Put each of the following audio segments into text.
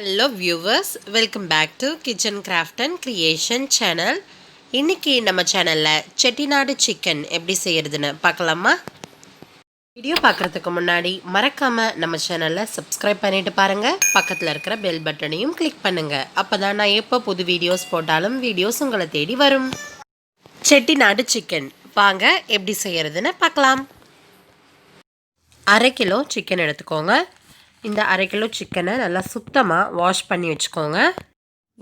Hello viewers, welcome back to kitchen craft and creation channel. இன்றைக்கி நம்ம சேனலில் Chettinad chicken எப்படி செய்கிறதுன்னு பார்க்கலாமா? வீடியோ பார்க்குறதுக்கு முன்னாடி மறக்காமல் நம்ம சேனலில் சப்ஸ்கிரைப் பண்ணிவிட்டு பாருங்கள். பக்கத்தில் இருக்கிற பெல் பட்டனையும் கிளிக் பண்ணுங்கள். அப்போ தான் நான் எப்போ புது வீடியோஸ் போட்டாலும் வீடியோஸ் உங்களை தேடி வரும். செட்டிநாடு சிக்கன் வாங்க எப்படி செய்கிறதுன்னு பார்க்கலாம். 1/2 கிலோ சிக்கன் எடுத்துக்கோங்க. இந்த 1/2 கிலோ சிக்கனை நல்லா சுத்தமாக வாஷ் பண்ணி வச்சுக்கோங்க.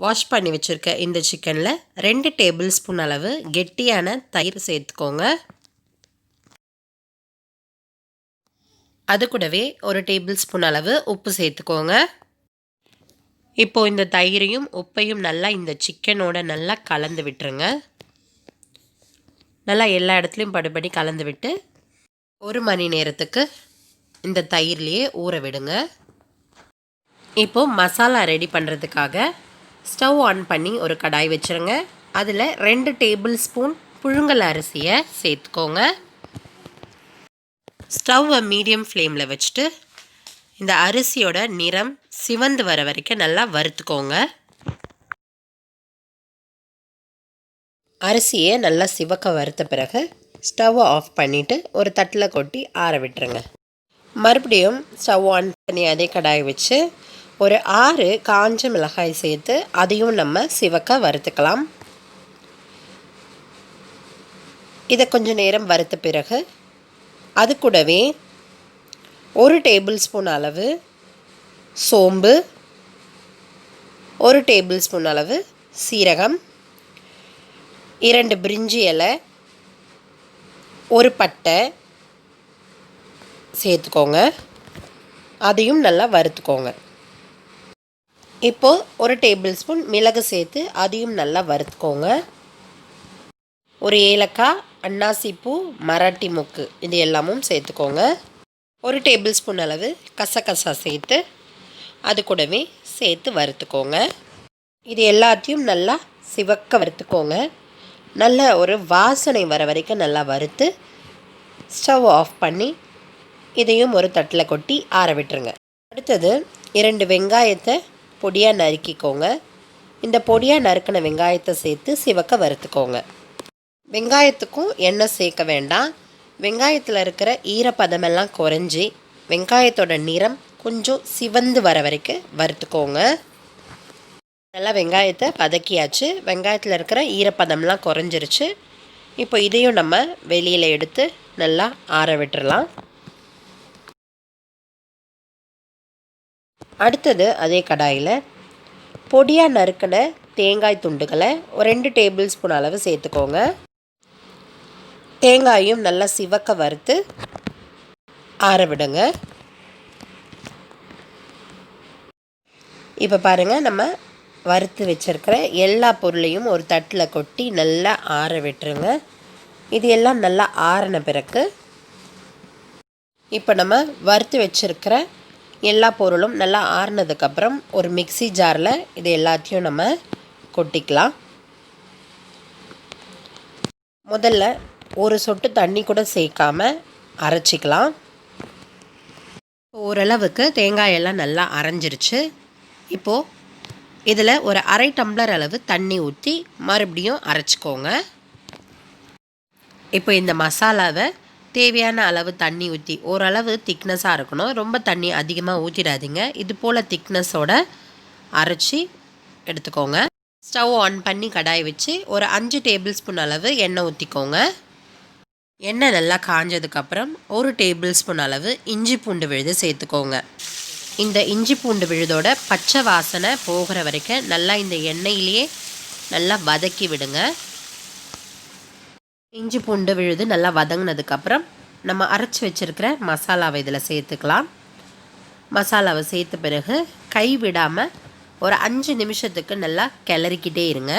வாஷ் பண்ணி வச்சுருக்க இந்த சிக்கனில் 2 டேபிள் ஸ்பூன் அளவு கெட்டியான தயிர் சேர்த்துக்கோங்க. அது கூடவே 1 டேபிள் ஸ்பூன் அளவு உப்பு சேர்த்துக்கோங்க. இப்போது இந்த தயிரையும் உப்பையும் நல்லா இந்த சிக்கனோட நல்லா கலந்து விட்டுருங்க. நல்லா எல்லா இடத்துலையும் படுபடி கலந்து விட்டு 1 மணி நேரத்துக்கு இந்த தயிர்லேயே ஊற விடுங்க. இப்போது மசாலா ரெடி பண்ணுறதுக்காக ஸ்டவ் ஆன் பண்ணி ஒரு கடாய் வச்சுருங்க. அதில் 2 டேபிள் ஸ்பூன் புழுங்கல் அரிசியை சேர்த்துக்கோங்க. ஸ்டவ்வை மீடியம் ஃப்ளேமில் வச்சுட்டு இந்த அரிசியோட நிறம் சிவந்து வர வரைக்கும் நல்லா வறுத்துக்கோங்க. அரிசியை நல்லா சிவக்க வறுத்த பிறகு ஸ்டவ்வை ஆஃப் பண்ணிவிட்டு ஒரு தட்டில் கொட்டி ஆற விட்டுருங்க. மறுபடியும் ஸ்டவ் ஆன் பண்ணி அதே கடாயை வச்சு ஒரு 6 காஞ்ச மிளகாய் சேர்த்து அதையும் நம்ம சிவக்க வறுத்துக்கலாம். இதை கொஞ்சம் நேரம் வறுத்த பிறகு அது கூடவே 1 டேபிள் ஸ்பூன் அளவு சோம்பு, 1 டேபிள் ஸ்பூன் அளவு சீரகம், 2 பிரிஞ்சி இலை, 1 பட்டை சேர்த்துக்கோங்க. அதையும் நல்லா வறுத்துக்கோங்க. இப்போது 1 டேபிள் ஸ்பூன் மிளகு சேர்த்து அதையும் நல்லா வறுத்துக்கோங்க. 1 ஏலக்காய், அன்னாசிப்பூ, மராட்டி மொக்கு இது எல்லாமும் சேர்த்துக்கோங்க. 1 டேபிள் ஸ்பூன் அளவு கசகசா சேர்த்து அது கூடவே சேர்த்து வறுத்துக்கோங்க. இது எல்லாத்தையும் நல்லா சிவக்க வறுத்துக்கோங்க. நல்ல ஒரு வாசனை வர வரைக்கும் நல்லா வறுத்து ஸ்டவ் ஆஃப் பண்ணி இதையும் ஒரு தட்டில் கொட்டி ஆற விட்டுருங்க. அடுத்தது 2 வெங்காயத்தை பொடியாக நறுக்கிக்கோங்க. இந்த பொடியாக நறுக்கின வெங்காயத்தை சேர்த்து சிவக்க வறுத்துக்கோங்க. வெங்காயத்துக்கும் எண்ணெய் சேர்க்க வேண்டாம். வெங்காயத்தில் இருக்கிற ஈரப்பதமெல்லாம் குறைஞ்சி வெங்காயத்தோட நிறம் கொஞ்சம் சிவந்து வர வரைக்கும் வறுத்துக்கோங்க. நல்லா வெங்காயத்தை வதக்கியாச்சு. வெங்காயத்தில் இருக்கிற ஈரப்பதம்லாம் குறைஞ்சிருச்சு. இப்போ இதையும் நம்ம வெளியில் எடுத்து நல்லா ஆற விட்டுறலாம். அடுத்தது அதே கடாயில் பொடியாக நறுக்கின தேங்காய் துண்டுகளை ஒரு 2 டேபிள் ஸ்பூன் அளவு சேர்த்துக்கோங்க. தேங்காயும் நல்லா சிவக்க வறுத்து ஆற விடுங்க. இப்போ பாருங்கள், நம்ம வறுத்து வச்சுருக்கிற எல்லா பொருளையும் ஒரு தட்டில் கொட்டி நல்லா ஆற விட்டுருங்க. இது எல்லாம் நல்லா ஆறின பிறகு இப்போ நம்ம வறுத்து வச்சுருக்கிற எல்லா பொருளும் நல்லா ஆறினதுக்கப்புறம் ஒரு மிக்ஸி ஜாரில் இது எல்லாத்தையும் நம்ம கொட்டிக்கலாம். முதல்ல ஒரு சொட்டு தண்ணி கூட சேர்க்காமல் அரைச்சிக்கலாம். ஓரளவுக்கு தேங்காயெல்லாம் நல்லா அரைஞ்சிருச்சு. இப்போது இதில் ஒரு 1/2 டம்ளர் அளவு தண்ணி ஊற்றி மறுபடியும் அரைச்சிக்கோங்க. இப்போ இந்த மசாலாவை தேவையான அளவு தண்ணி ஊற்றி ஓரளவு திக்னஸாக இருக்கணும். ரொம்ப தண்ணி அதிகமாக ஊற்றிடாதீங்க. இது போல் திக்னஸோட அரைச்சி எடுத்துக்கோங்க. ஸ்டவ் ஆன் பண்ணி கடாய் வச்சு ஒரு 5 டேபிள் ஸ்பூன் அளவு எண்ணெய் ஊற்றிக்கோங்க. எண்ணெய் நல்லா காஞ்சதுக்கப்புறம் 1 டேபிள் ஸ்பூன் அளவு இஞ்சி பூண்டு விழுது சேர்த்துக்கோங்க. இந்த இஞ்சி பூண்டு விழுதோட பச்சை வாசனை போகிற வரைக்கும் நல்லா இந்த எண்ணெயிலேயே நல்லா வதக்கி விடுங்க. இஞ்சி பூண்டு விழுது நல்லா வதங்கினதுக்கப்புறம் நம்ம அரைச்சி வச்சுருக்கிற மசாலாவை இதில் சேர்த்துக்கலாம். மசாலாவை சேர்த்த பிறகு கை விடாமல் ஒரு 5 நிமிஷத்துக்கு நல்லா கிளறிக்கிட்டே இருங்க.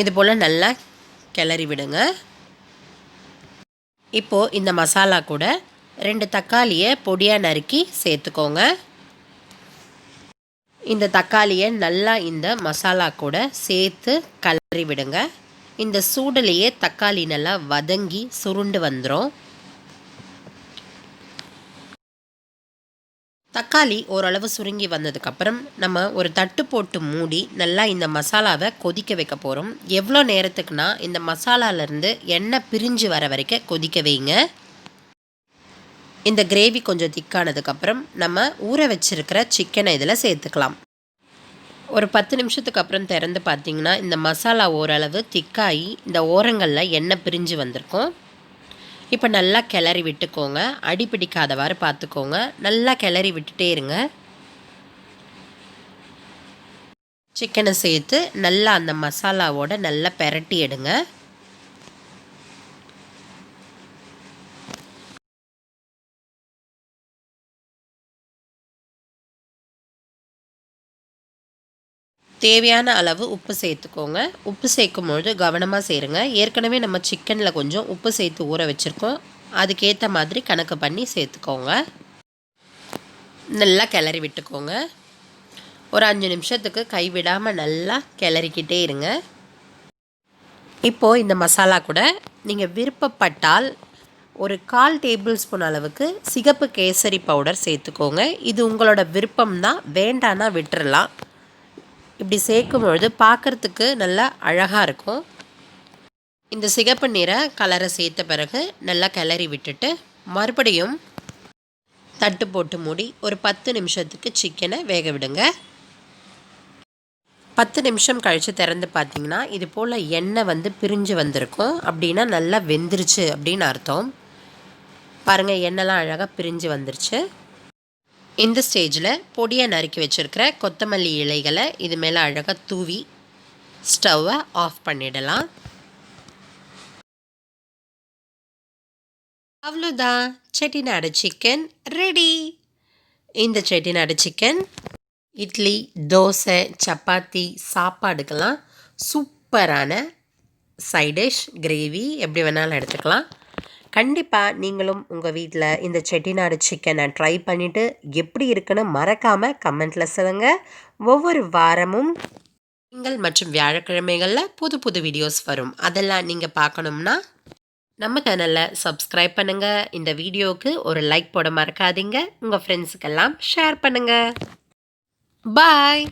இது போல் நல்லா கிளறி விடுங்க. இப்போது இந்த மசாலா கூட 2 தக்காளியை பொடியாக நறுக்கி சேர்த்துக்கோங்க. இந்த தக்காளியை நல்லா இந்த மசாலா கூட சேர்த்து கிளறி விடுங்க. இந்த சூடுலேயே தக்காளி நல்லா வதங்கி சுருண்டு வந்துடும். தக்காளி ஓரளவு சுருங்கி வந்ததுக்கப்புறம் நம்ம ஒரு தட்டு போட்டு மூடி நல்லா இந்த மசாலாவை கொதிக்க வைக்க போகிறோம். எவ்வளோ நேரத்துக்குன்னா இந்த மசாலாலேருந்து எண்ணெய் பிரிஞ்சு வர வரைக்கும் கொதிக்க வைங்க. இந்த கிரேவி கொஞ்சம் திக்கானதுக்கப்புறம் நம்ம ஊற வச்சிருக்கிற சிக்கனை இதில் சேர்த்துக்கலாம். ஒரு 10 நிமிஷத்துக்கு அப்புறம் திறந்து பார்த்தீங்கன்னா இந்த மசாலா ஓரளவு திக்காகி இந்த ஓரங்களில் எண்ணெய் பிரிஞ்சு வந்திருக்கும். இப்போ நல்லா கிளறி விட்டுக்கோங்க. அடி பிடிக்காதவாறு பார்த்துக்கோங்க. நல்லா கிளறி விட்டுட்டே இருங்க. சிக்கனை சேர்த்து நல்லா அந்த மசாலாவோட நல்லா பெரட்டி எடுங்க. தேவையான அளவு உப்பு சேர்த்துக்கோங்க. உப்பு சேர்க்கும்பொழுது கவனமாக சேருங்க. ஏற்கனவே நம்ம சிக்கனில் கொஞ்சம் உப்பு சேர்த்து ஊற வச்சுருக்கோம். அதுக்கேற்ற மாதிரி கணக்கு பண்ணி சேர்த்துக்கோங்க. நல்லா கிளறி விட்டுக்கோங்க. ஒரு 5 நிமிஷத்துக்கு கைவிடாமல் நல்லா கிளறிக்கிட்டே இருங்க. இப்போது இந்த மசாலா கூட நீங்கள் விருப்பப்பட்டால் ஒரு 1/4 டேபிள் ஸ்பூன் அளவுக்கு சிகப்பு கேசரி பவுடர் சேர்த்துக்கோங்க. இது உங்களோட விருப்பம்தான், வேண்டான்னா விட்டுறலாம். இப்படி சேர்க்கும் பொழுது பார்க்குறதுக்கு நல்லா அழகாக இருக்கும். இந்த சிகப்பு நிற கலரை சேர்த்த பிறகு நல்லா கிளறி விட்டுட்டு மறுபடியும் தட்டு போட்டு மூடி ஒரு 10 நிமிஷத்துக்கு சிக்கனை வேக விடுங்க. 10 நிமிஷம் கழித்து திறந்து பார்த்தீங்கன்னா இது போல் எண்ணெய் பிரிஞ்சு வந்திருக்கும். அப்படின்னா நல்லா வெந்துருச்சு அப்படின்னு அர்த்தம். பாருங்கள், எண்ணெய்லாம் அழகாக பிரிஞ்சு வந்துருச்சு. இந்த ஸ்டேஜில் பொடியை நறுக்கி வச்சுருக்கிற கொத்தமல்லி இலைகளை இது மேலே அழகாக தூவி ஸ்டவ்வை ஆஃப் பண்ணிடலாம். அவ்வளோதான், செட்டிநாடு சிக்கன் ரெடி. இந்த செட்டிநாடு சிக்கன் இட்லி, தோசை, சப்பாத்தி, சாப்பாடுக்கெல்லாம் சூப்பரான சைடிஷ், கிரேவி எப்படி வேணாலும் எடுத்துக்கலாம். கண்டிப்பாக நீங்களும் உங்கள் வீட்டில் இந்த செட்டிநாடு சிக்கனை ட்ரை பண்ணிவிட்டு எப்படி இருக்குன்னு மறக்காமல் கமெண்ட்டில் சொல்லுங்கள். ஒவ்வொரு வாரமும் திங்கள் மற்றும் வியாழக்கிழமைகளில் புது புது வீடியோஸ் வரும். அதெல்லாம் நீங்கள் பார்க்கணும்னா நம்ம சேனலில் சப்ஸ்கிரைப் பண்ணுங்கள். இந்த வீடியோவுக்கு ஒரு லைக் போட மறக்காதீங்க. உங்கள் ஃப்ரெண்ட்ஸுக்கெல்லாம் ஷேர் பண்ணுங்கள். பாய்.